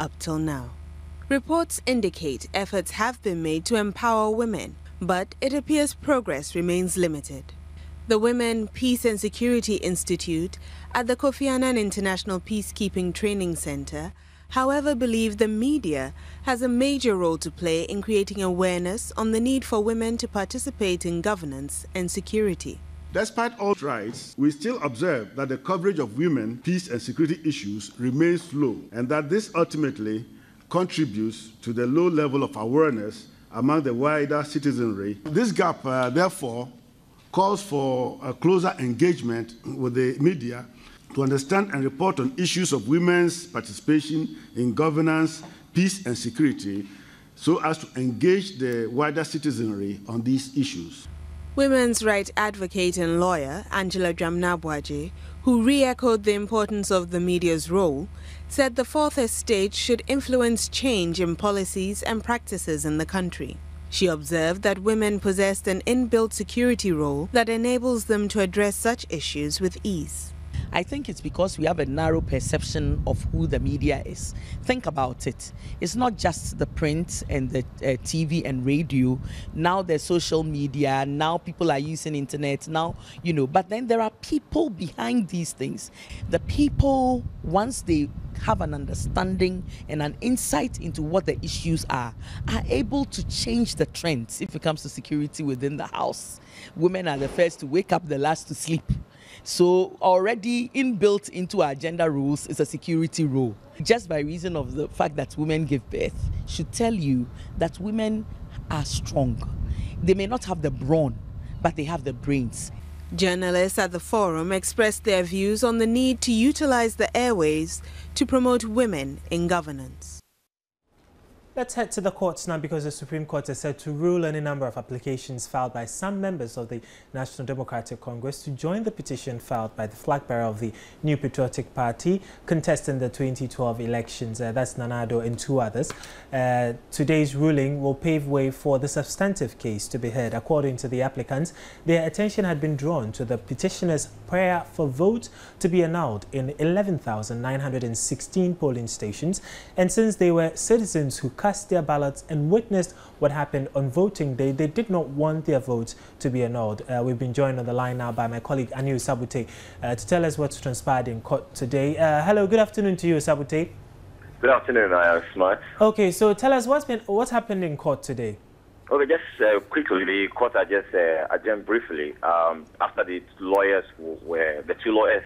up till now. Reports indicate efforts have been made to empower women, but it appears progress remains limited. The Women, Peace and Security Institute at the Kofi Annan International Peacekeeping Training Center, however, believe the media has a major role to play in creating awareness on the need for women to participate in governance and security. Despite all strides, we still observe that the coverage of women, peace and security issues remains low, and that this ultimately contributes to the low level of awareness among the wider citizenry. This gap, therefore, calls for a closer engagement with the media to understand and report on issues of women's participation in governance, peace and security, so as to engage the wider citizenry on these issues. Women's rights advocate and lawyer Angela Dramnabwaje, who re-echoed the importance of the media's role, said the Fourth Estate should influence change in policies and practices in the country. She observed that women possessed an inbuilt security role that enables them to address such issues with ease. I think it's because we have a narrow perception of who the media is. Think about it. It's not just the print and the TV and radio. Now there's social media. Now people are using internet. Now, but then there are people behind these things. The people, once they have an understanding and an insight into what the issues are able to change the trends if it comes to security within the house. Women are the first to wake up, the last to sleep. So already inbuilt into our gender rules is a security role. Just by reason of the fact that women give birth should tell you that women are strong. They may not have the brawn, but they have the brains. Journalists at the forum expressed their views on the need to utilize the airways to promote women in governance. Let's head to the courts now, because the Supreme Court is set to rule on a number of applications filed by some members of the National Democratic Congress to join the petition filed by the flag bearer of the New Patriotic Party contesting the 2012 elections. That's Nanado and two others. Today's ruling will pave way for the substantive case to be heard. According to the applicants, their attention had been drawn to the petitioner's prayer for vote to be annulled in 11,916 polling stations, and since they were citizens who cast their ballots and witnessed what happened on voting day, they did not want their votes to be annulled. We've been joined on the line now by my colleague Anu Sabute to tell us what's transpired in court today. Hello, good afternoon to you, Sabute. Good afternoon, I am Smart. Okay, so tell us what's happened in court today. Okay, just quickly, the court are just adjourned briefly after the lawyers the two lawyers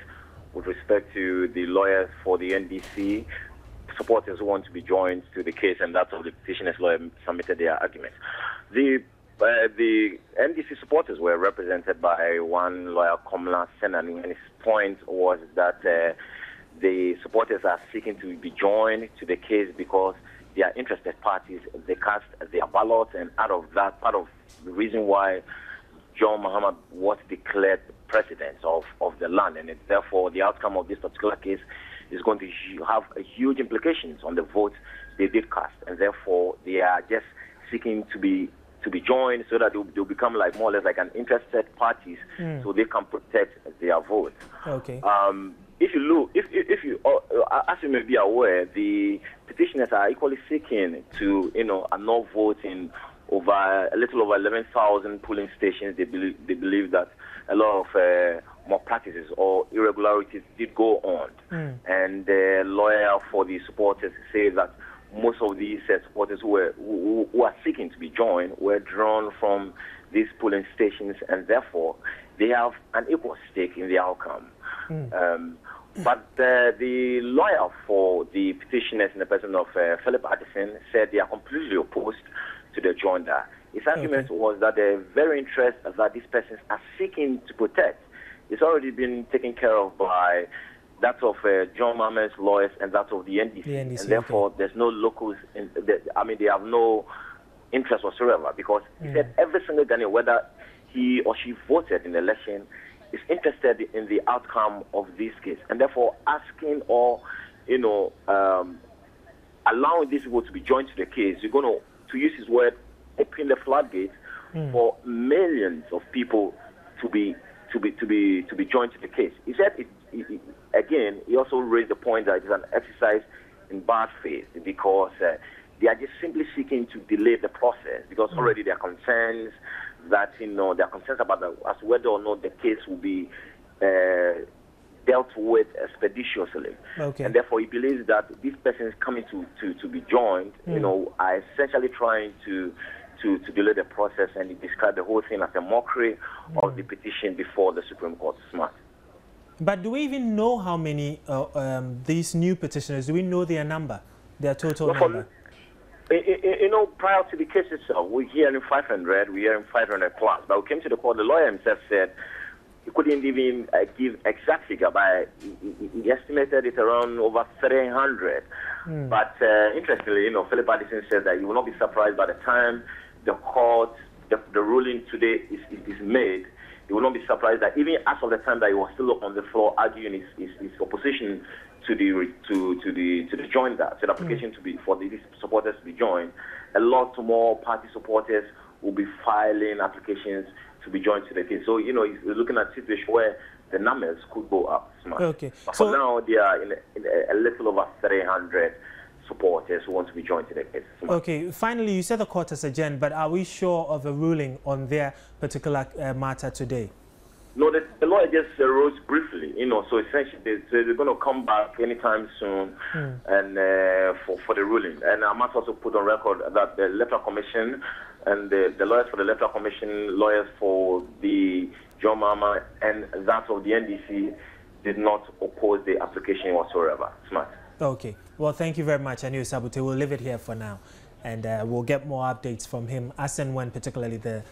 with respect to the lawyers for the NDC supporters who want to be joined to the case, and that's of the petitioner's lawyer submitted their arguments. The NDC supporters were represented by one lawyer, Komla Senani, and his point was that the supporters are seeking to be joined to the case because they are interested parties. They cast their ballots, and out of that, part of the reason why John Mahama was declared president of the land, and therefore the outcome of this particular case is going to have huge implications on the votes they did cast, and therefore they are just seeking to be joined so that they'll become like more or less like an interested parties, so they can protect their votes. Okay. If you look, if you as you may be aware, the petitioners are equally seeking to annul votes in a little over 11,000 polling stations. They believe that a lot of malpractices or irregularities did go on. And the lawyer for the supporters said that most of these supporters who are seeking to be joined were drawn from these polling stations, and therefore they have an equal stake in the outcome. But the lawyer for the petitioners in the person of Philip Addison said they are completely opposed to the joinder. His argument was that the very interest that these persons are seeking to protect is already been taken care of by that of John Mahama's lawyers and that of the NDC. And therefore, there's no locals, they have no interest whatsoever, because he said every single Ghanaian, whether he or she voted in the election, is interested in the outcome of this case. And therefore, asking or, allowing these people to be joined to the case, you're going to use his word, open the floodgates for millions of people to be joined to the case. He said, again, he also raised the point that it is an exercise in bad faith because they are just simply seeking to delay the process because already there are concerns that, there are concerns about as whether or not the case will be dealt with expeditiously. Okay. And therefore, he believes that these persons coming to be joined, are essentially trying to delay the process, and he described the whole thing as a mockery of the petition before the Supreme Court. Smart. But do we even know how many these new petitioners, do we know their number, their total number? Prior to the case itself, we're hearing 500, we're hearing 500 plus. But we came to the court, the lawyer himself said he couldn't even give exact figure, but he estimated it around over 300. But interestingly, Philip Addison said that you will not be surprised by the time the court, the ruling today is made. You will not be surprised that even as of the time that he was still on the floor arguing his opposition to the joinder, to the application for these supporters to be joined, a lot more party supporters will be filing applications to be joined to the case. So, he's looking at a situation where the numbers could go up. Okay. But for now, they are in a little over 300 supporters who want to be joined to the case. Okay. Finally, you said the court has adjourned, but are we sure of a ruling on their particular matter today? No, the lawyer just rose briefly, so essentially they're going to come back anytime soon and for the ruling. And I must also put on record that the Electoral Commission and the lawyers for the Electoral Commission, lawyers for the John Mahama and that of the NDC did not oppose the application whatsoever. Smart. Okay. Well, thank you very much, Aniu Sabute. We'll leave it here for now, and we'll get more updates from him as and when particularly the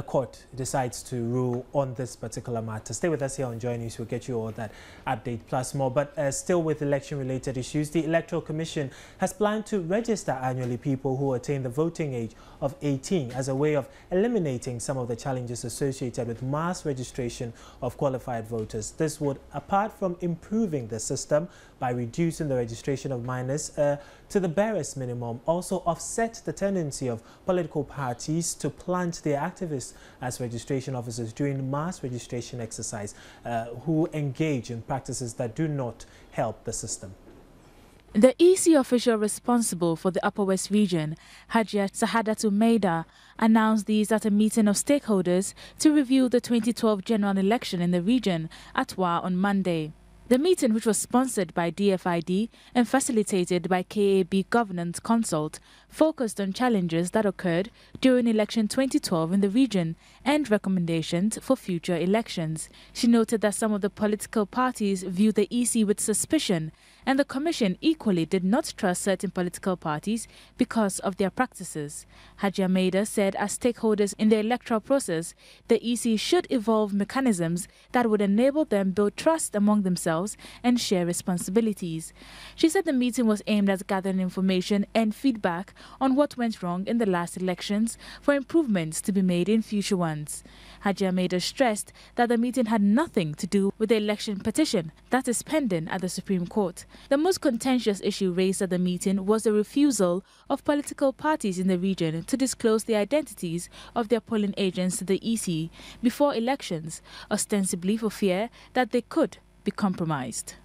court decides to rule on this particular matter. Stay with us here on Joy News. We'll get you all that update plus more. But still with election-related issues, the Electoral Commission has planned to register annually people who attain the voting age of 18 as a way of eliminating some of the challenges associated with mass registration of qualified voters. This would, apart from improving the system by reducing the registration of minors to the barest minimum, also offset the tendency of political parties to plant their activists as registration officers during mass registration exercise who engage in practices that do not help the system. The EC official responsible for the Upper West region, Hajia Sahadatu Maida, announced these at a meeting of stakeholders to review the 2012 general election in the region at Wa on Monday. The meeting, which was sponsored by DFID and facilitated by KAB Governance Consult, focused on challenges that occurred during election 2012 in the region and recommendations for future elections. She noted that some of the political parties view the EC with suspicion, and the Commission equally did not trust certain political parties because of their practices. Hajia Maida said as stakeholders in the electoral process, the EC should evolve mechanisms that would enable them build trust among themselves and share responsibilities. She said the meeting was aimed at gathering information and feedback on what went wrong in the last elections for improvements to be made in future ones. Hajia Maida stressed that the meeting had nothing to do with the election petition that is pending at the Supreme Court. The most contentious issue raised at the meeting was the refusal of political parties in the region to disclose the identities of their polling agents to the EC before elections, ostensibly for fear that they could be compromised.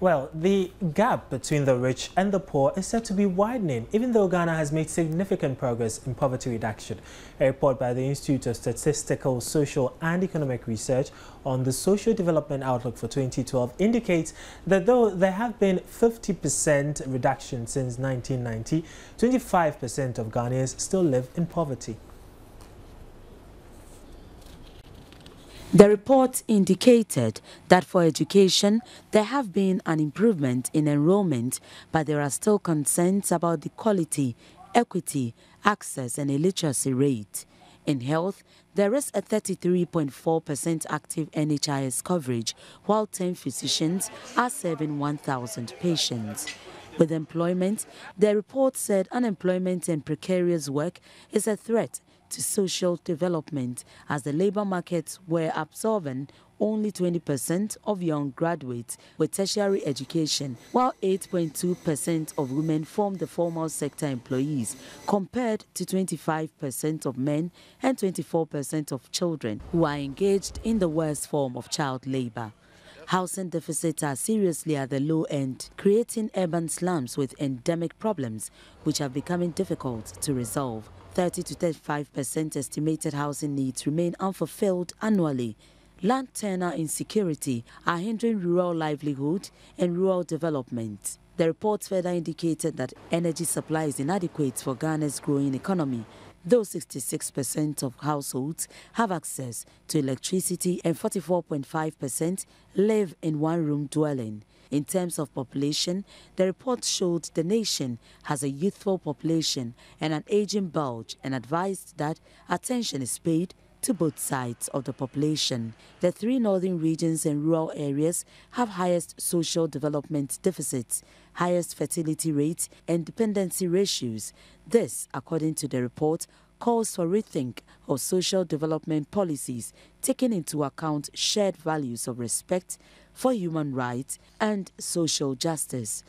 Well, the gap between the rich and the poor is said to be widening, even though Ghana has made significant progress in poverty reduction. A report by the Institute of Statistical, Social and Economic Research on the Social Development Outlook for 2012 indicates that though there have been 50% reduction since 1990, 25% of Ghanaians still live in poverty. The report indicated that for education, there have been an improvement in enrollment, but there are still concerns about the quality, equity, access and illiteracy rate. In health, there is a 33.4% active NHIS coverage, while 10 physicians are serving 1,000 patients. With employment, the report said unemployment and precarious work is a threat to social development, as the labor markets were absorbing only 20% of young graduates with tertiary education, while 8.2% of women form the formal sector employees, compared to 25% of men and 24% of children who are engaged in the worst form of child labor. Housing deficits are seriously at the low end, creating urban slums with endemic problems, which are becoming difficult to resolve. 30 to 35% estimated housing needs remain unfulfilled annually. Land tenure insecurity are hindering rural livelihood and rural development. The report further indicated that energy supply is inadequate for Ghana's growing economy, though 66% of households have access to electricity and 44.5% live in one-room dwelling. In terms of population, the report showed the nation has a youthful population and an aging bulge and advised that attention is paid to both sides of the population. The three northern regions and rural areas have highest social development deficits, highest fertility rates and dependency ratios. This, according to the report, calls for rethink of social development policies, taking into account shared values of respect for human rights and social justice.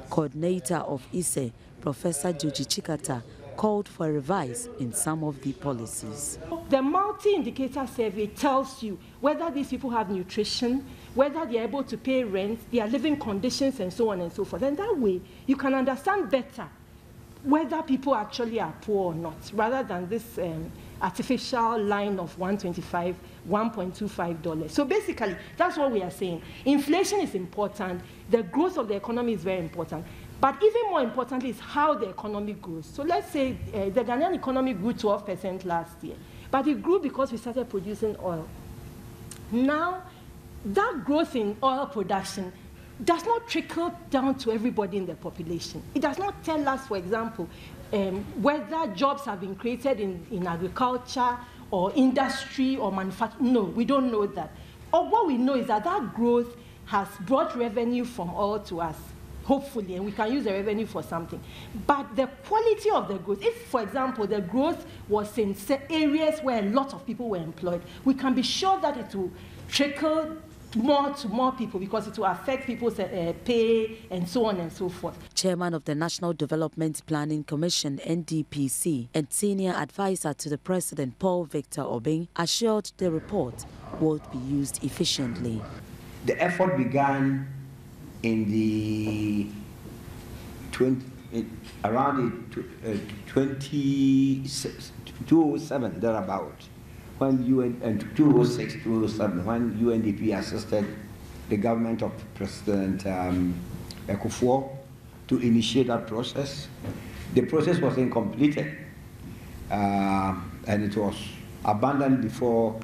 Coordinator of ISE, Professor Joji Chikata, called for a revise in some of the policies. The multi-indicator survey tells you whether these people have nutrition, whether they are able to pay rent, their living conditions, and so on and so forth. And that way, you can understand better whether people actually are poor or not, rather than this artificial line of $1.25. So basically, that's what we are saying. Inflation is important. The growth of the economy is very important. But even more importantly is how the economy grows. So let's say the Ghanaian economy grew 12% last year, but it grew because we started producing oil. Now, that growth in oil production does not trickle down to everybody in the population. It does not tell us, for example, whether jobs have been created in agriculture or industry or manufacturing. No, we don't know that. Or what we know is that that growth has brought revenue from oil to us, hopefully, and we can use the revenue for something. But the quality of the growth, if, for example, the growth was in areas where a lot of people were employed, we can be sure that it will trickle more to more people because it will affect people's pay and so on and so forth. Chairman of the National Development Planning Commission, NDPC, and senior advisor to the President, Paul Victor Obeng, assured the report would be used efficiently. The effort began in the around 2007 thereabout, when 2006, 2007, when UNDP assisted the government of President Ekufuor to initiate that process. The process was incompleted, and it was abandoned before,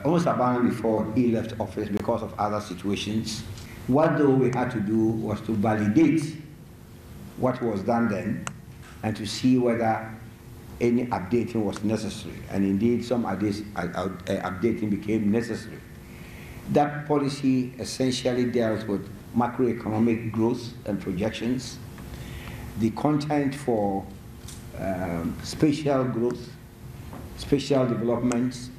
almost abandoned before he left office because of other situations. What though we had to do was to validate what was done then and to see whether any updating was necessary. And indeed, some updating became necessary. That policy essentially dealt with macroeconomic growth and projections, the content for spatial growth, spatial development,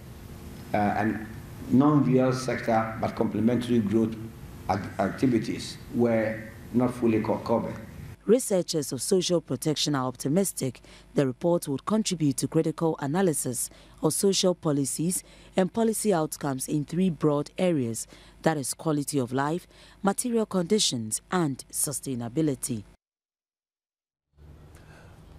and non-real sector but complementary growth activities were not fully covered. Researchers of social protection are optimistic the report would contribute to critical analysis of social policies and policy outcomes in three broad areas, that is quality of life, material conditions, and sustainability.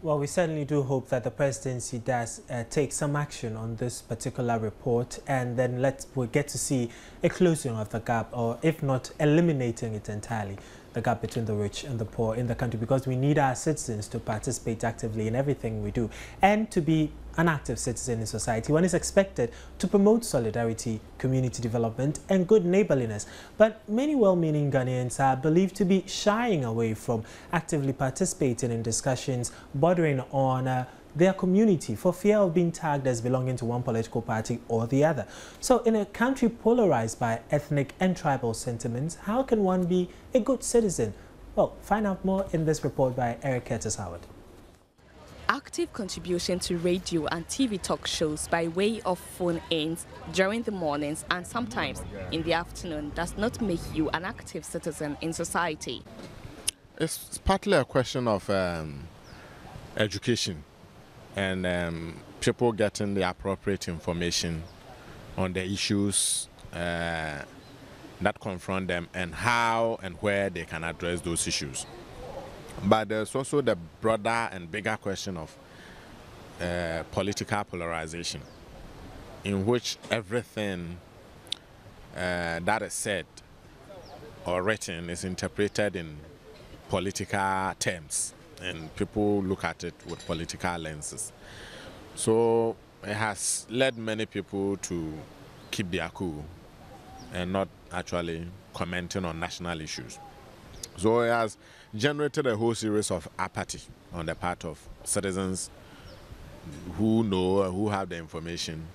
Well, we certainly do hope that the presidency does take some action on this particular report, and then we'll get to see a closing of the gap, or if not eliminating it entirely, the gap between the rich and the poor in the country, because we need our citizens to participate actively in everything we do and to be an active citizen in society. One is expected to promote solidarity, community development, and good neighborliness. But many well-meaning Ghanaians are believed to be shying away from actively participating in discussions bordering on their community for fear of being tagged as belonging to one political party or the other. So in a country polarized by ethnic and tribal sentiments, how can one be a good citizen? Well, find out more in this report by Eric Curtis Howard. Active contribution to radio and TV talk shows by way of phone-ins during the mornings and sometimes in the afternoon does not make you an active citizen in society. It's partly a question of education and people getting the appropriate information on the issues that confront them and how and where they can address those issues. But there's also the broader and bigger question of political polarization, in which everything that is said or written is interpreted in political terms, and people look at it with political lenses. So it has led many people to keep their cool and not actually commenting on national issues. So it has generated a whole series of apathy on the part of citizens who know, who have the information,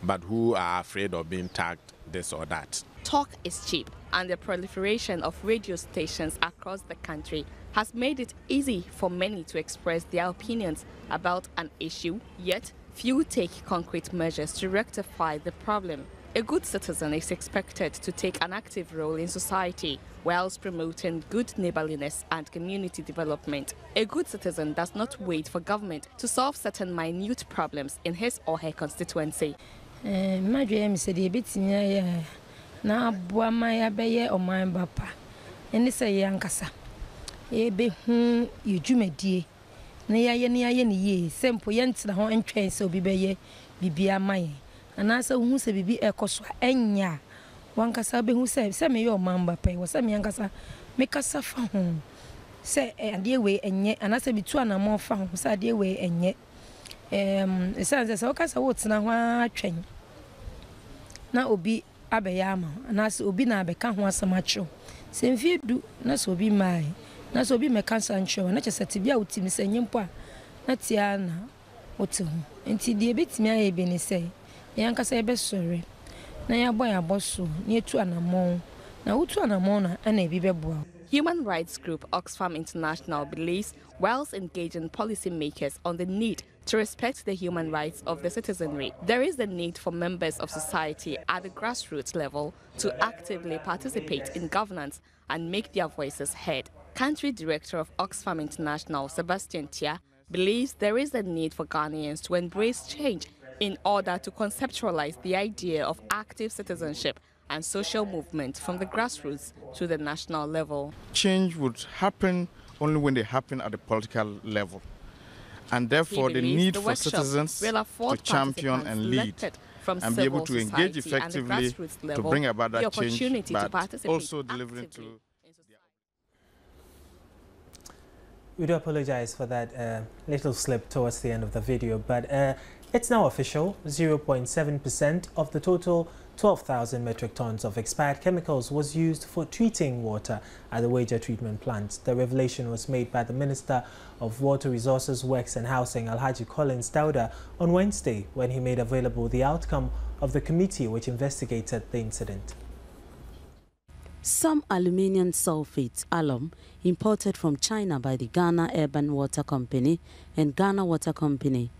but who are afraid of being tagged this or that. Talk is cheap, and the proliferation of radio stations across the country has made it easy for many to express their opinions about an issue, yet few take concrete measures to rectify the problem. A good citizen is expected to take an active role in society whilst promoting good neighborliness and community development. A good citizen does not wait for government to solve certain minute problems in his or her constituency. Na bua maya beye o man bapa eni se yankasa e be hu yedwumadie na yaye ne ye sempo ye ntena ho entwen se obi beye bibia maye ana se hu se bibi ekoso enya wankasa be hu se me ye o man bapa wo se me yankasa me kasa fa ho se ade we enye ana se bitu anamo fa ho se ade we enye esanze se wakasa wo tena ho atwen na obi abeyama anase obi na abeka ho asamacho semfie du na so obi mai na so obi meka sancho na chese tibia utimi senyempo a na tia na ote ho enti die betimi aye be ni sei yankasa ebe sore na ya boy aboso na etu anamon na utu anamon na ana ebi beboa. Human rights group Oxfam International believes whilst engaging policymakers on the need to respect the human rights of the citizenry, there is the need for members of society at the grassroots level to actively participate in governance and make their voices heard. Country Director of Oxfam International, Sebastian Tia, believes there is a need for Ghanaians to embrace change in order to conceptualize the idea of active citizenship and social movement from the grassroots to the national level. Change would happen only when they happen at the political level. And therefore the need for citizens to champion and lead and be able to engage effectively to bring about that change, but also delivering to... We do apologize for that little slip towards the end of the video, but it's now official. 0.7% of the total 12,000 metric tons of expired chemicals was used for treating water at the Wager treatment plant. The revelation was made by the Minister of Water Resources, Works and Housing, Alhaji Collins Dauda, on Wednesday when he made available the outcome of the committee which investigated the incident. Some aluminium sulfate, alum, imported from China by the Ghana Urban Water Company and Ghana Water Company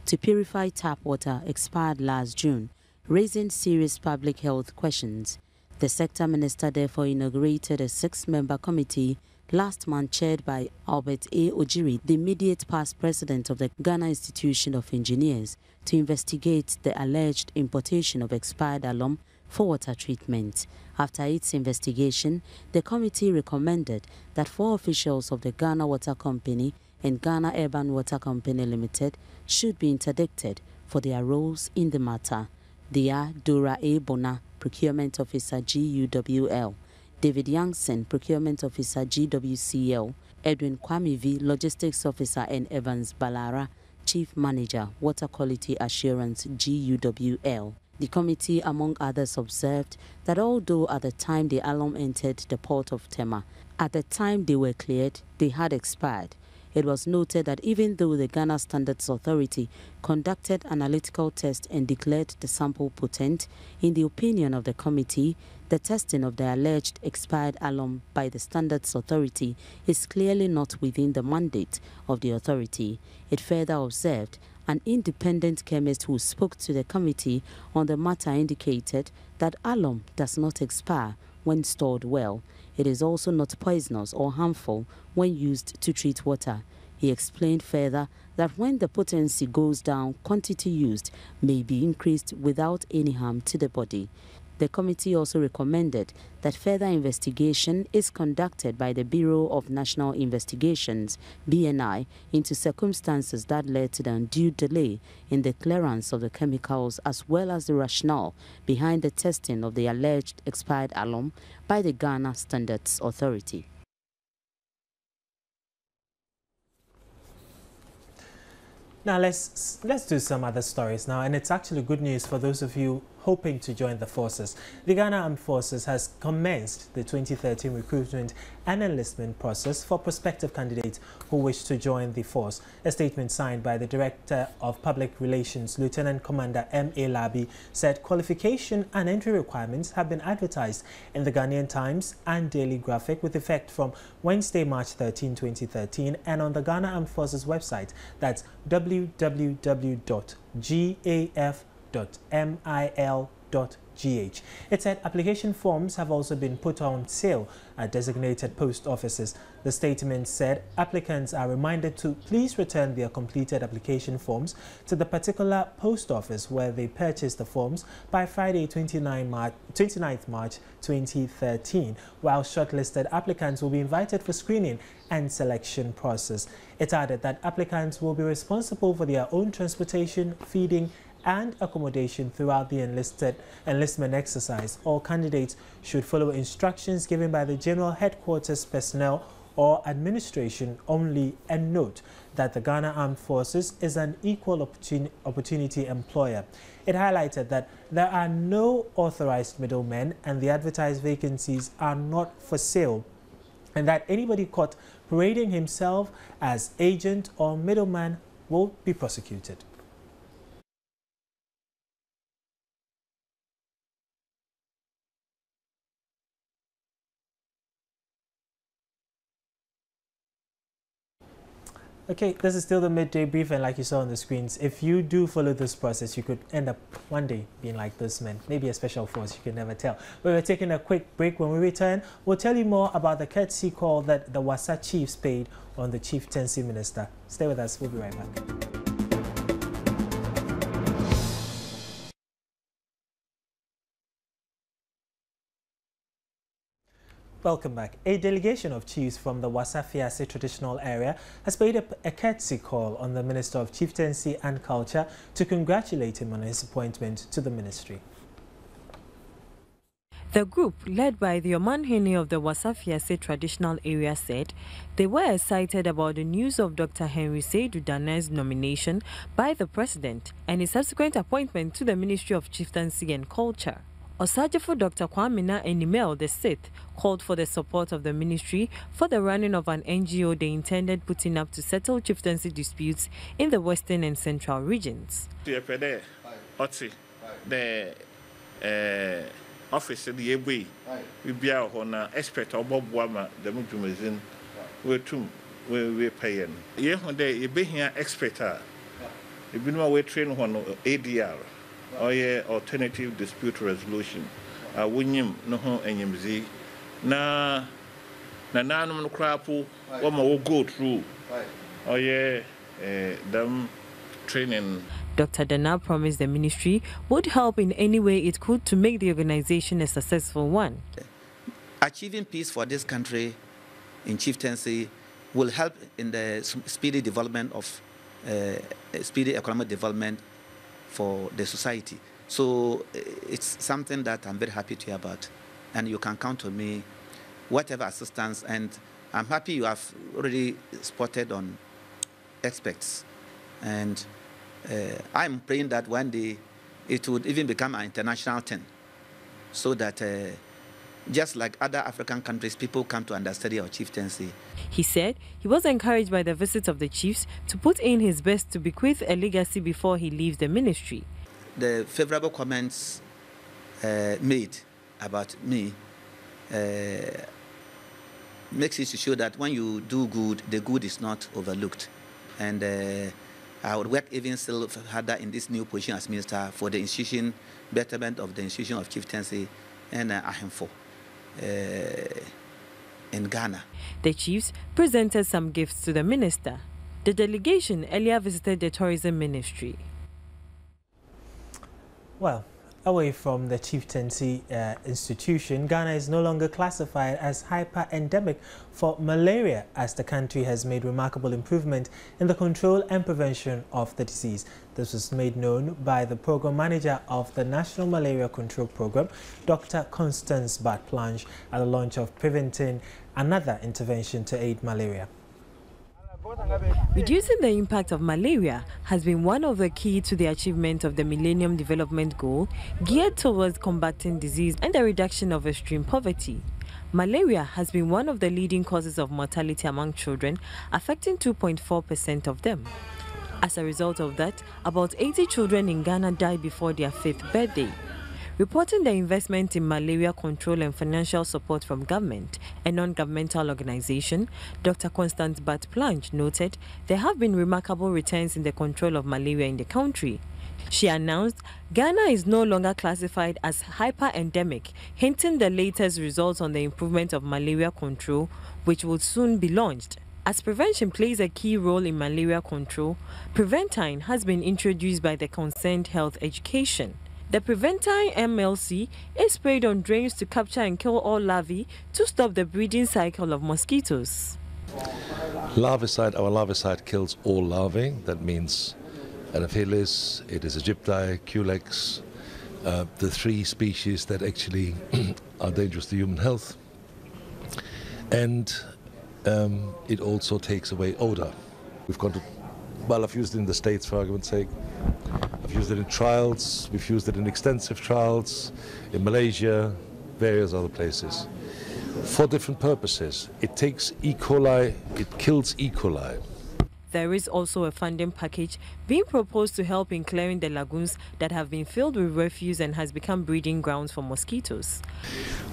to purify tap water expired last June, raising serious public health questions. The sector minister therefore inaugurated a 6-member committee last month chaired by Albert A. Ojiri, the immediate past president of the Ghana Institution of Engineers, to investigate the alleged importation of expired alum for water treatment. After its investigation, the committee recommended that 4 officials of the Ghana Water Company and Ghana Urban Water Company Limited should be interdicted for their roles in the matter. They are Dora A. Bona, Procurement Officer GUWL, David Youngson, Procurement Officer GWCL, Edwin Kwame V, Logistics Officer, and Evans Balara, Chief Manager, Water Quality Assurance GUWL. The committee, among others, observed that although at the time the alum entered the port of Tema, at the time they were cleared, they had expired. It was noted that even though the Ghana Standards Authority conducted analytical tests and declared the sample potent, in the opinion of the committee, the testing of the alleged expired alum by the Standards Authority is clearly not within the mandate of the authority. It further observed an independent chemist who spoke to the committee on the matter indicated that alum does not expire when stored well. It is also not poisonous or harmful when used to treat water. He explained further that when the potency goes down, quantity used may be increased without any harm to the body. The committee also recommended that further investigation is conducted by the Bureau of National Investigations, BNI, into circumstances that led to the undue delay in the clearance of the chemicals, as well as the rationale behind the testing of the alleged expired alum by the Ghana Standards Authority. Now let's do some other stories now, and it's actually good news for those of you hoping to join the forces. The Ghana Armed Forces has commenced the 2013 recruitment and enlistment process for prospective candidates who wish to join the force. A statement signed by the Director of Public Relations, Lieutenant Commander M.A. Labi, said qualification and entry requirements have been advertised in the Ghanaian Times and Daily Graphic with effect from Wednesday, March 13, 2013, and on the Ghana Armed Forces website. That's www.gaf.mil.gh. It said application forms have also been put on sale at designated post offices. The statement said applicants are reminded to please return their completed application forms to the particular post office where they purchased the forms by Friday, 29th March 2013, while shortlisted applicants will be invited for screening and selection process. It added that applicants will be responsible for their own transportation, feeding, and accommodation throughout the enlistment exercise. All candidates should follow instructions given by the General Headquarters personnel or administration only, and note that the Ghana Armed Forces is an equal opportunity employer. It highlighted that there are no authorized middlemen and the advertised vacancies are not for sale, and that anybody caught parading himself as agent or middleman will be prosecuted. Okay, this is still the midday brief, and like you saw on the screens, if you do follow this process, you could end up one day being like this man, maybe a special force, you can never tell. But we're taking a quick break. When we return, we'll tell you more about the courtesy call that the Wassa chiefs paid on the chieftaincy minister. Stay with us, we'll be right back. Welcome back. A delegation of chiefs from the Wassa Fiase traditional area has paid a courtesy call on the Minister of Chieftaincy and Culture to congratulate him on his appointment to the ministry. The group, led by the Omanhene of the Wassa Fiase traditional area, said they were excited about the news of Dr. Henry Seydou Dane's nomination by the President and his subsequent appointment to the Ministry of Chieftaincy and Culture. Osajefo Dr. Kwamina Enimel VI called for the support of the ministry for the running of an NGO they intended putting up to settle chieftaincy disputes in the western and central regions. The office of the EBI, we be out on an expert of Bob Wama, the Mujumazin, we're paying. Yeah, one day you be here expert. You've been away train on ADR. Or alternative dispute resolution. Winyim no ho enyimzi na nanum no krapo wo go through. Them training. Dr. Dana promised the ministry would help in any way it could to make the organization a successful one. Achieving peace for this country in chieftaincy will help in the speedy development of speedy economic development for the society. So it's something that I'm very happy to hear about, and you can count on me, whatever assistance, and I'm happy you have already spotted on experts, and I'm praying that one day it would even become an international thing, so that just like other African countries, people come to understudy our chieftaincy. He said he was encouraged by the visit of the chiefs to put in his best to bequeath a legacy before he leaves the ministry. The favorable comments made about me makes it to show that when you do good, the good is not overlooked. And I would work even still harder in this new position as minister for the institution, betterment of the institution of chieftaincy and Ahemfo in Ghana. The chiefs presented some gifts to the minister. The delegation earlier visited the tourism ministry. Well, Away from the chieftaincy institution, Ghana is no longer classified as hyper-endemic for malaria, as the country has made remarkable improvement in the control and prevention of the disease. This was made known by the program manager of the National Malaria Control Program, Dr. Constance Bat-Planche, at the launch of Preventing, another intervention to aid malaria. Reducing the impact of malaria has been one of the keys to the achievement of the Millennium Development Goal geared towards combating disease and the reduction of extreme poverty. Malaria has been one of the leading causes of mortality among children, affecting 2.4% of them. As a result of that, about 80 children in Ghana die before their 5th birthday. Reporting the investment in malaria control and financial support from government and non-governmental organization, Dr. Constance Bat-Planche noted there have been remarkable returns in the control of malaria in the country. She announced Ghana is no longer classified as hyper-endemic, hinting the latest results on the improvement of malaria control, which will soon be launched. As prevention plays a key role in malaria control, Preventine has been introduced by the concerned health education. The Preventine MLC is sprayed on drains to capture and kill all larvae to stop the breeding cycle of mosquitoes. Larvicide, our larvicide kills all larvae. That means Anopheles, Aedes aegypti, Culex, the 3 species that actually are dangerous to human health. And it also takes away odor. We've gone to, well, I've used it in the States for argument's sake. I've used it in trials, we've used it in extensive trials, in Malaysia, various other places, for different purposes. It takes E. coli, it kills E. coli. There is also a funding package being proposed to help in clearing the lagoons that have been filled with refuse and has become breeding grounds for mosquitoes.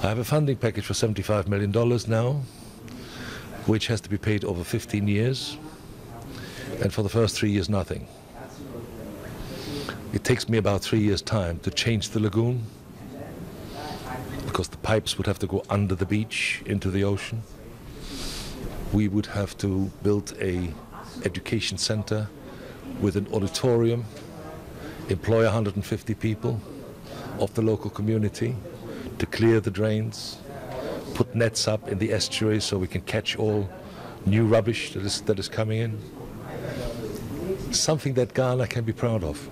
I have a funding package for $75 million now, which has to be paid over 15 years, and for the first 3 years, nothing. It takes me about 3 years' time to change the lagoon, because the pipes would have to go under the beach into the ocean. We would have to build a education center with an auditorium, employ 150 people of the local community to clear the drains, put nets up in the estuary so we can catch all new rubbish that is coming in. Something that Ghana can be proud of.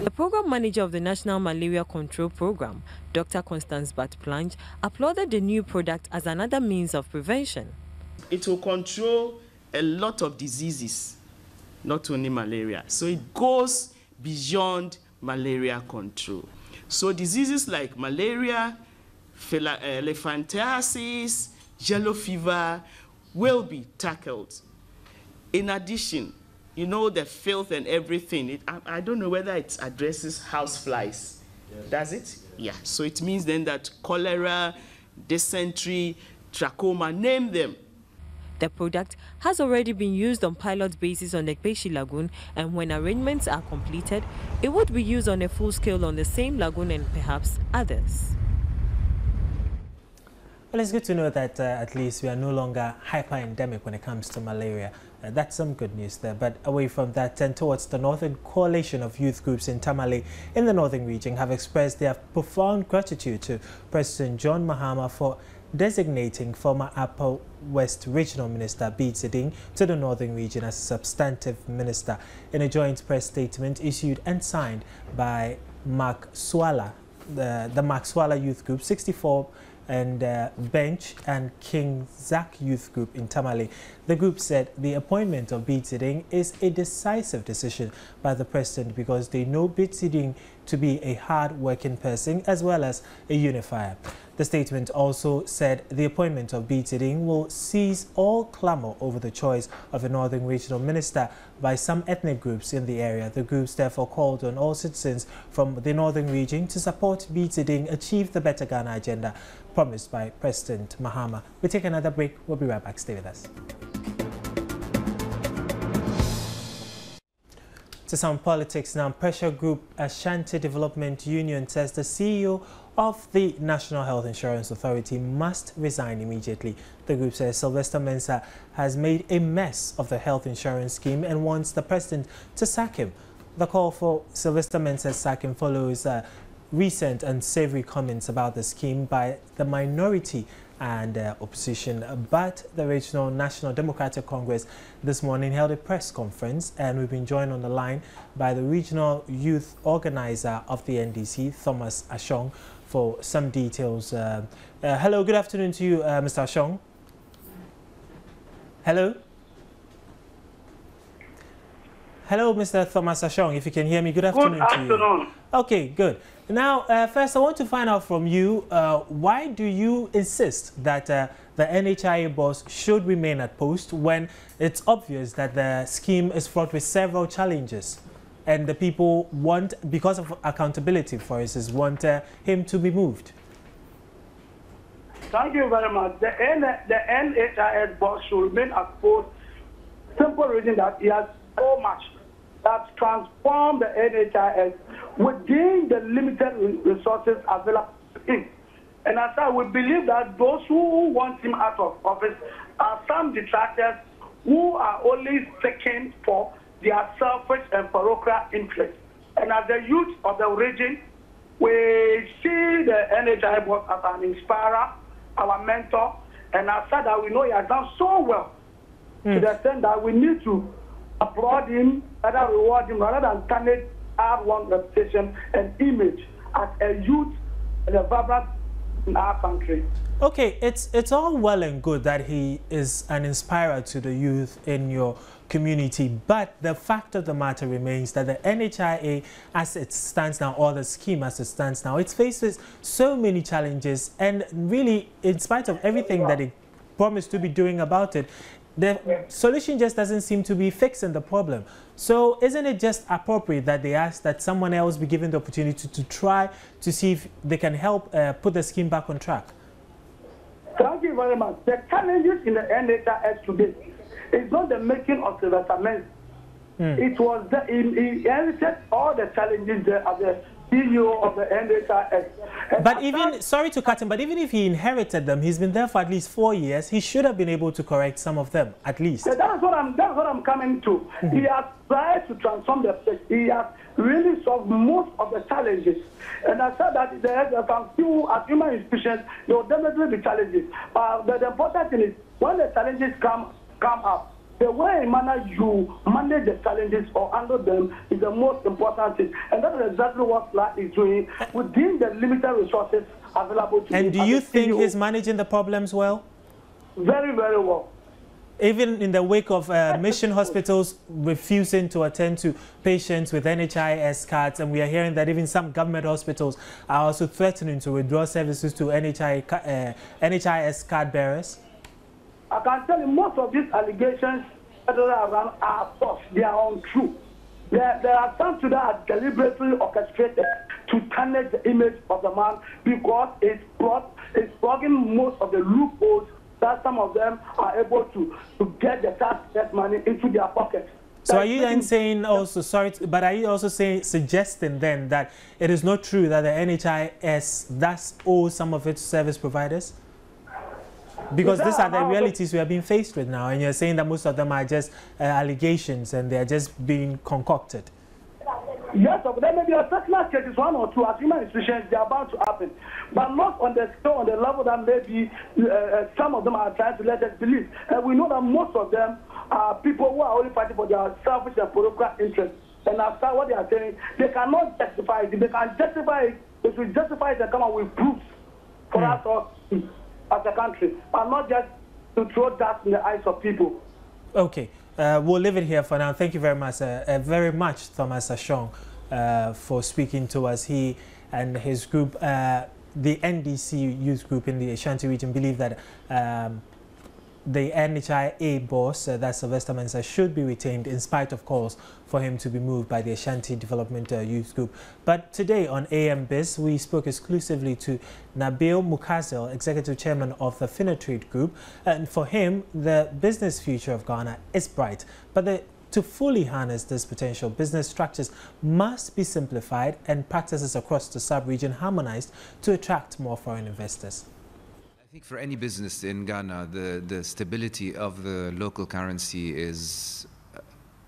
The program manager of the National Malaria Control Program, Dr. Constance Bat-Planche, applauded the new product as another means of prevention. It will control a lot of diseases, not only malaria. So it goes beyond malaria control. So diseases like malaria, elephantiasis, yellow fever will be tackled. In addition, you know, the filth and everything. I don't know whether it addresses houseflies. Does it? Yeah. So it means then that cholera, dysentery, trachoma, name them. The product has already been used on pilot basis on the Ekpeshi Lagoon, and when arrangements are completed, it would be used on a full scale on the same lagoon and perhaps others. Well, it's good to know that at least we are no longer hyper-endemic when it comes to malaria. That's some good news there. But away from that, and towards the Northern Coalition of Youth Groups in Tamale in the Northern Region have expressed their profound gratitude to President John Mahama for designating former Upper West Regional Minister Bede Ziding to the Northern Region as a substantive minister. In a joint press statement issued and signed by Mark Swala, the Mark Swala Youth Group 64 and Bench and King Zach Youth Group in Tamale. The group said the appointment of Bede Ziding is a decisive decision by the president because they know Bede Ziding to be a hard-working person as well as a unifier. The statement also said the appointment of Bede Ziding will cease all clamor over the choice of a Northern Regional Minister by some ethnic groups in the area. The groups therefore called on all citizens from the Northern Region to support Bede Ziding achieve the Better Ghana agenda promised by President Mahama. We take another break. We'll be right back. Stay with us. To some politics now, pressure group Ashanti Development Union says the CEO of the National Health Insurance Authority must resign immediately. The group says Sylvester Mensah has made a mess of the health insurance scheme and wants the president to sack him. the call for Sylvester Mensah's sacking follows recent unsavory comments about the scheme by the minority and opposition. But the Regional National Democratic Congress this morning held a press conference, and we've been joined on the line by the Regional Youth Organizer of the NDC, Thomas Ashong, for some details. Hello, good afternoon to you, Mr. Ashong. Hello? Hello, Mr. Thomas Ashong, if you can hear me. Good afternoon to you. Good afternoon. Okay, good. Now, first, I want to find out from you, why do you insist that the NHIA boss should remain at post when it's obvious that the scheme is fraught with several challenges and the people want, because of accountability, for instance, want him to be moved? Thank you very much. The NHIS boss should remain at post. Simple reason that he has so much that transform the NHIS within the limited resources available to him. And as I would believe that those who want him out of office are some detractors who are only seeking for their selfish and parochial interests. And as the youth of the region, we see the NHIS boss as an inspirer, our mentor, and as said that we know he has done so well to the extent that we need to applaud him, rather reward him, rather than tarnish our one reputation and image as a youth and a vibrant in our country. Okay, it's all well and good that he is an inspirer to the youth in your community, but the fact of the matter remains that the NHIA as it stands now, or the scheme as it stands now, it's faced with so many challenges, and really, in spite of everything that it promised to be doing about it, the solution just doesn't seem to be fixing the problem. So isn't it just appropriate that they ask that someone else be given the opportunity to try to see if they can help put the scheme back on track? Thank you very much. The challenges in the NHIS today is not the making of Sylvester Mensah. It was he inherited all the challenges there as the CEO of the NHIS. But even, sorry to cut him, but even if he inherited them, he's been there for at least 4 years. He should have been able to correct some of them, at least. Yeah, that's what I'm coming to. He has tried to transform the place. He has really solved most of the challenges. And I said that there are some few, as human institutions, there will definitely be challenges. But the important thing is, when the challenges come up, the way in manner you manage the challenges or handle them is the most important thing. And that is exactly what FLAG is doing within the limited resources available to him. And do you think he's managing the problems well? Very, very well. Even in the wake of mission hospitals refusing to attend to patients with NHIS cards, and we are hearing that even some government hospitals are also threatening to withdraw services to NHIS card bearers? I can tell you most of these allegations that are around are false. They are untrue. There are some that are deliberately orchestrated to tarnish the image of the man because it's plugging most of the loopholes that some of them are able to get the tax money into their pockets. So are you then saying also, but are you also suggesting then that it is not true that the NHIS thus owes some of its service providers? Because these are the realities we are being faced with now, and you're saying that most of them are just allegations and they're just being concocted. Yes, but there may be a personal cases, one or two, as human institutions, they are bound to happen. But not on the scale, on the level that maybe some of them are trying to let us believe. And we know that most of them are people who are only fighting for their selfish and political interests. And after what they are saying, they cannot justify it. If they can justify it, they should justify it and come up with proofs for us all as a country, but not just to throw that in the eyes of people. Okay, we'll leave it here for now. Thank you very much, Thomas Ashong, for speaking to us. He and his group, the NDC youth group in the Ashanti region, believe that the NHIA boss, that's Sylvester Mensah, should be retained in spite of calls for him to be moved by the Ashanti Development Youth Group. But today on AM Biz, we spoke exclusively to Nabil Mukazel, Executive Chairman of the Finatrade Group. And for him, the business future of Ghana is bright. But to fully harness this potential, business structures must be simplified and practices across the sub-region harmonized to attract more foreign investors. I think for any business in Ghana, the stability of the local currency is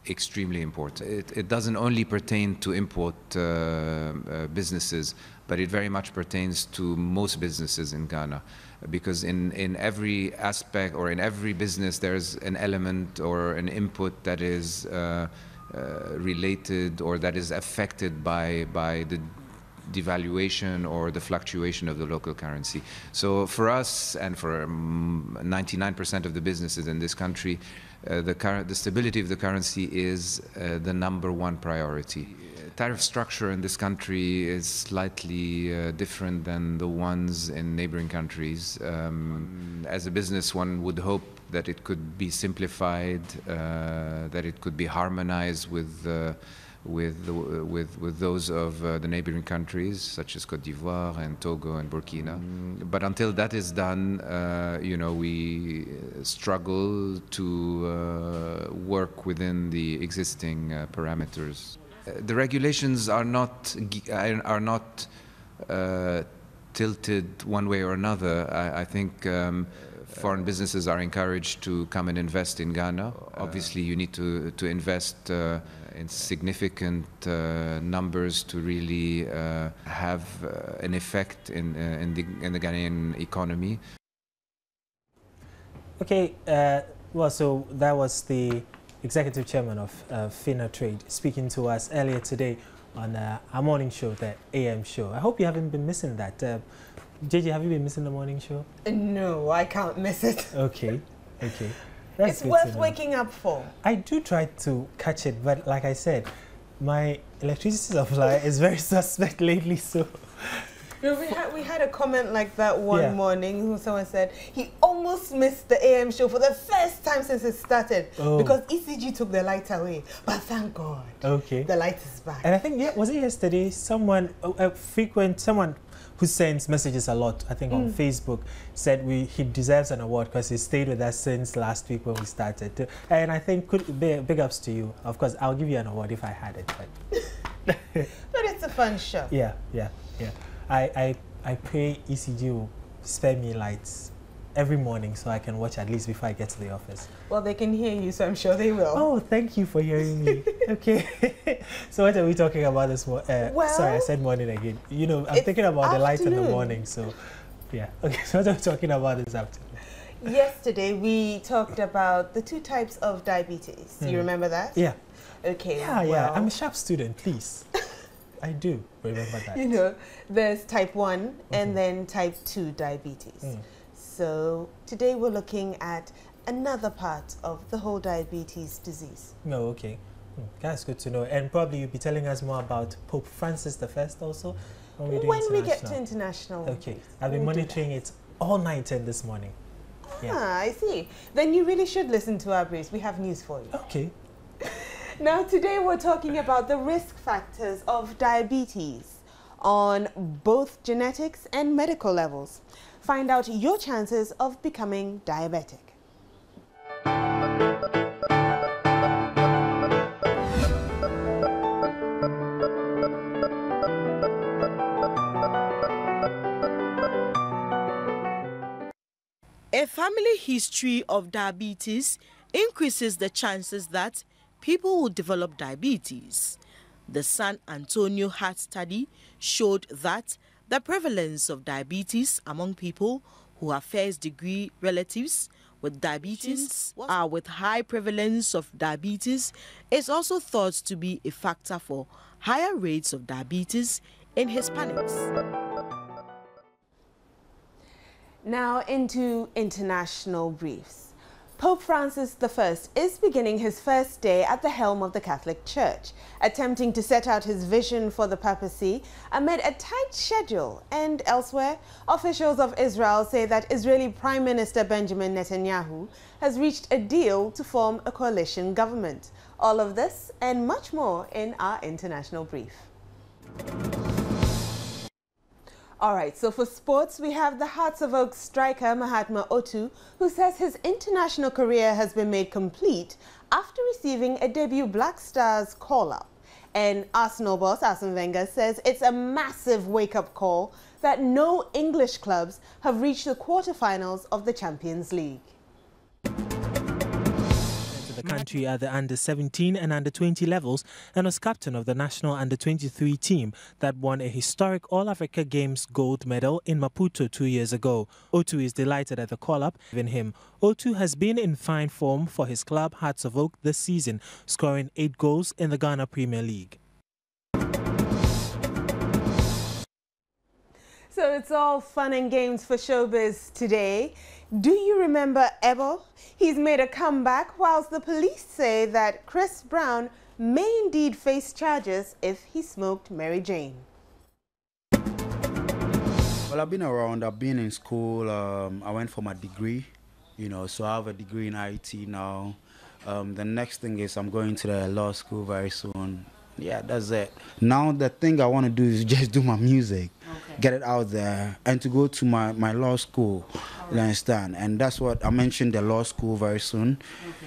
extremely important. It doesn't only pertain to import businesses, but it very much pertains to most businesses in Ghana, because in every aspect or in every business there's an element or an input that is related or that is affected by the devaluation or the fluctuation of the local currency. So for us and for 99% of the businesses in this country, the stability of the currency is the #1 priority. Tariff structure in this country is slightly different than the ones in neighboring countries. As a business, one would hope that it could be simplified, that it could be harmonized with those of the neighboring countries, such as Côte d'Ivoire and Togo and Burkina. But until that is done, you know, we struggle to work within the existing parameters. The regulations are not tilted one way or another. I think foreign businesses are encouraged to come and invest in Ghana. Obviously, you need to invest in significant numbers to really have an effect in the Ghanaian economy. Okay, well, so that was the Executive Chairman of FINA Trade speaking to us earlier today on our morning show, the AM show. I hope you haven't been missing that. JJ, have you been missing the morning show? No, I can't miss it. Okay, okay. That's it's worth waking up for. I do try to catch it, but like I said, my electricity supply is very suspect lately, so... No, we had a comment like that one morning who someone said he almost missed the AM show for the first time since it started because ECG took the light away. But thank God, the light is back. And I think, was it yesterday, someone who sends messages a lot, I think on Facebook, said he deserves an award because he stayed with us since last week when we started. And I think big ups to you. Of course, I'll give you an award if I had it. But it's a fun show. Yeah. I pray ECG will spare me lights every morning so I can watch at least before I get to the office. Well, they can hear you, so I'm sure they will. Oh, thank you for hearing me. Okay. So what are we talking about this morning? Well, sorry, I said morning again. You know, I'm thinking about the light in the morning, so yeah. Okay, so what are we talking about this afternoon? Yesterday, we talked about the 2 types of diabetes. Do you remember that? Yeah. Okay. Yeah. I'm a sharp student, please. I do remember that. You know, there's type 1 and then type 2 diabetes. So today we're looking at another part of the whole diabetes disease. No, okay. That's good to know. And probably you'll be telling us more about Pope Francis I also when we get to international. Okay. I've been monitoring it all night and this morning. Yeah. I see. Then you really should listen to our briefs. We have news for you. Okay. Now, today we're talking about the risk factors of diabetes on both genetics and medical levels. Find out your chances of becoming diabetic. A family history of diabetes increases the chances that people will develop diabetes. The San Antonio Heart Study showed that the prevalence of diabetes among people who have first-degree relatives with diabetes or with high prevalence of diabetes is also thought to be a factor for higher rates of diabetes in Hispanics. Now into international briefs. Pope Francis I is beginning his first day at the helm of the Catholic Church, attempting to set out his vision for the papacy amid a tight schedule. And elsewhere, officials of Israel say that Israeli Prime Minister Benjamin Netanyahu has reached a deal to form a coalition government. All of this and much more in our international brief. All right, so for sports, we have the Hearts of Oak striker Mahatma Otu, who says his international career has been made complete after receiving a debut Black Stars call-up. And Arsenal boss Arsene Wenger says it's a massive wake-up call that no English clubs have reached the quarterfinals of the Champions League. To the country at the under-17 and under-20 levels and was captain of the national under-23 team that won a historic All-Africa Games gold medal in Maputo 2 years ago. Otu is delighted at the call-up given him. Otu has been in fine form for his club Hearts of Oak this season, scoring 8 goals in the Ghana Premier League. So it's all fun and games for showbiz today. Do you remember Ebo? He's made a comeback whilst the police say that Chris Brown may indeed face charges if he smoked Mary Jane. Well, I've been around, I've been in school, I went for my degree, so I have a degree in IT now. The next thing is I'm going to the law school very soon. Yeah, that's it. Now the thing I want to do is just do my music, get it out there, and to go to my law school, you understand? And that's what I mentioned, the law school very soon.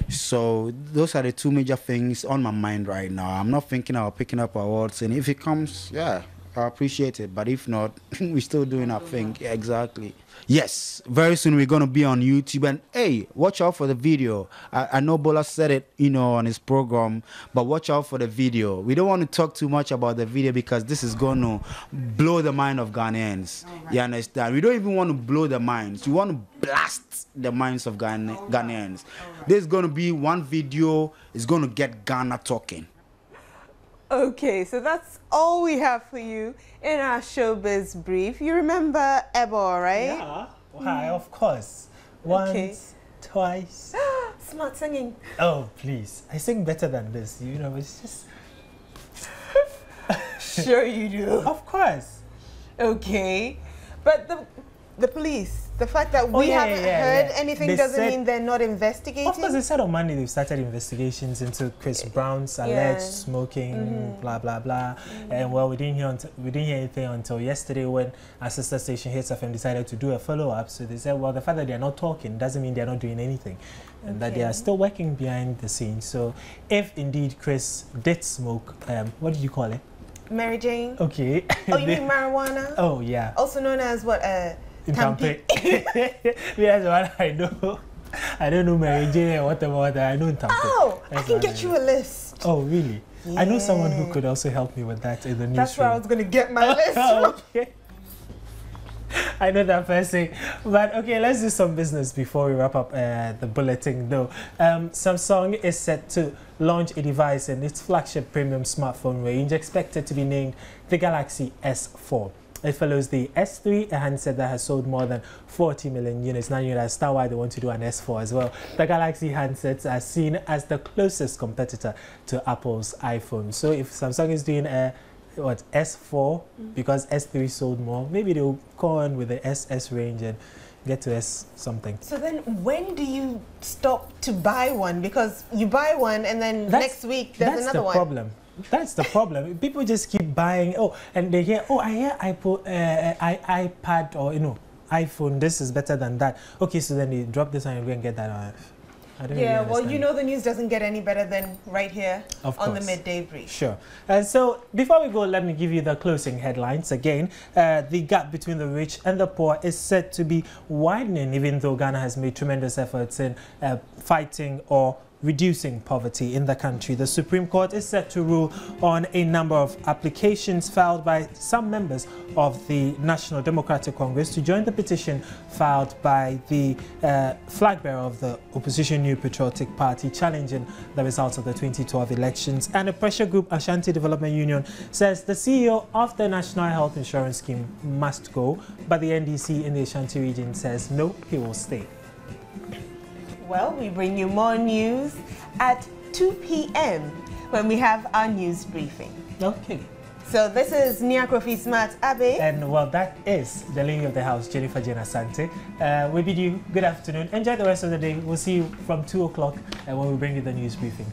So those are the two major things on my mind right now. I'm not thinking about picking up awards, and if it comes, yeah, I appreciate it. But if not, we're still doing our thing. Yeah, exactly. Yes, very soon we're going to be on YouTube. And hey, watch out for the video. I know Bola said it, on his program, but watch out for the video. We don't want to talk too much about the video because this is going to blow the mind of Ghanaians. Right. You understand? We don't even want to blow the minds. We want to blast the minds of Ghanaians. Right. There's going to be one video. It's going to get Ghana talking. Okay, so that's all we have for you in our showbiz brief. You remember Ebo, right? Yeah, why, of course. Once, twice. Smart singing. Oh, please. I sing better than this, it's just... Sure you do. Of course. Okay, but the police, the fact that we haven't heard anything doesn't mean they're not investigating. Of course, they said on Monday they've started investigations into Chris Brown's alleged smoking, blah blah blah. And well, we didn't hear anything until yesterday when our sister station Hits FM decided to do a follow-up. So they said, well, the fact that they're not talking doesn't mean they're not doing anything, and that they are still working behind the scenes. So if indeed Chris did smoke, what did you call it? Mary Jane. Okay. Oh, you mean marijuana? Oh yeah. Also known as what? Tampi. That's what I know. I don't know Mary Jane and whatever. I know Tampi. Oh, I can get you a list. Oh, really? Yeah. I know someone who could also help me with that in the newsroom. That's where I was going to get my list. Okay. I know that person. But okay, let's do some business before we wrap up the bulletin though. Samsung is set to launch a device in its flagship premium smartphone range expected to be named the Galaxy S4. It follows the S3, a handset that has sold more than 40 million units. Now you understand why they want to do an S4 as well. The Galaxy handsets are seen as the closest competitor to Apple's iPhone. So if Samsung is doing a S4 because S3 sold more, maybe they'll go on with the SS range and get to S something. So then when do you stop to buy one? Because you buy one and then next week there's another one. That's the problem. That's the problem. People just keep buying. Oh, and they hear, oh, I hear iPad or iPhone. This is better than that. Okay, so then they drop this and you go and get that on. I don't really well, the news doesn't get any better than right here on the Midday Brief. Sure. And so before we go, let me give you the closing headlines again. The gap between the rich and the poor is said to be widening, even though Ghana has made tremendous efforts in fighting or reducing poverty in the country. The Supreme Court is set to rule on a number of applications filed by some members of the National Democratic Congress to join the petition filed by the flag bearer of the opposition New Patriotic Party challenging the results of the 2012 elections. And a pressure group, Ashanti Development Union, says the CEO of the National Health Insurance Scheme must go, but the NDC in the Ashanti region says no, he will stay. Well, we bring you more news at 2 p.m. when we have our news briefing. Okay. So this is Niakrofi Smart Abe. And well, that is the lady of the house, Jennifer Jane Asante. We bid you good afternoon. Enjoy the rest of the day. We'll see you from 2 o'clock when we bring you the news briefing.